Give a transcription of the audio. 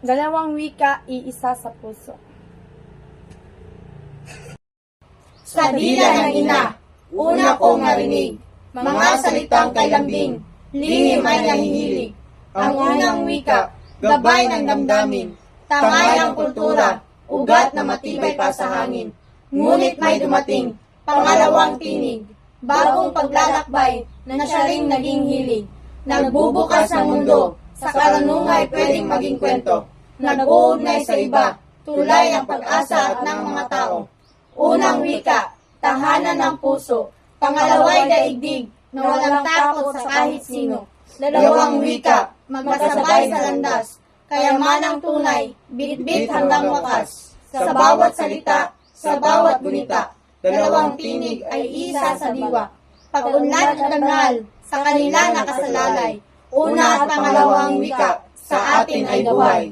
Dalawang wika, iisa sa puso. Sa dila ng ina, una kong narinig, mga salitang kay lambing, lihim ay nahihilig. Ang unang wika, gabay ng damdamin, tangay ng kultura, ugat na matibay pa sa hangin. Ngunit may dumating, pangalawang tinig, bagong paglalakbay na siya ring naging hilig. Nagbubukas ng mundo, sa karunungay pwedeng maging kwento. Nag-uugnay sa iba, tulay ng pag-asa at ng mga tao. Unang wika, tahanan ng puso. Pangalaway daigdig, na walang takot sa kahit sino. Dalawang wika, magkasabay sa landas. Kayamanang tunay, bit-bit hanggang wakas. Sa bawat salita, sa bawat gunita, dalawang tinig ay isa sa diwa. Pag-unlad at dangal, sa kanila nakasalalay. Una at pangalawang wika, sa atin ay buhay.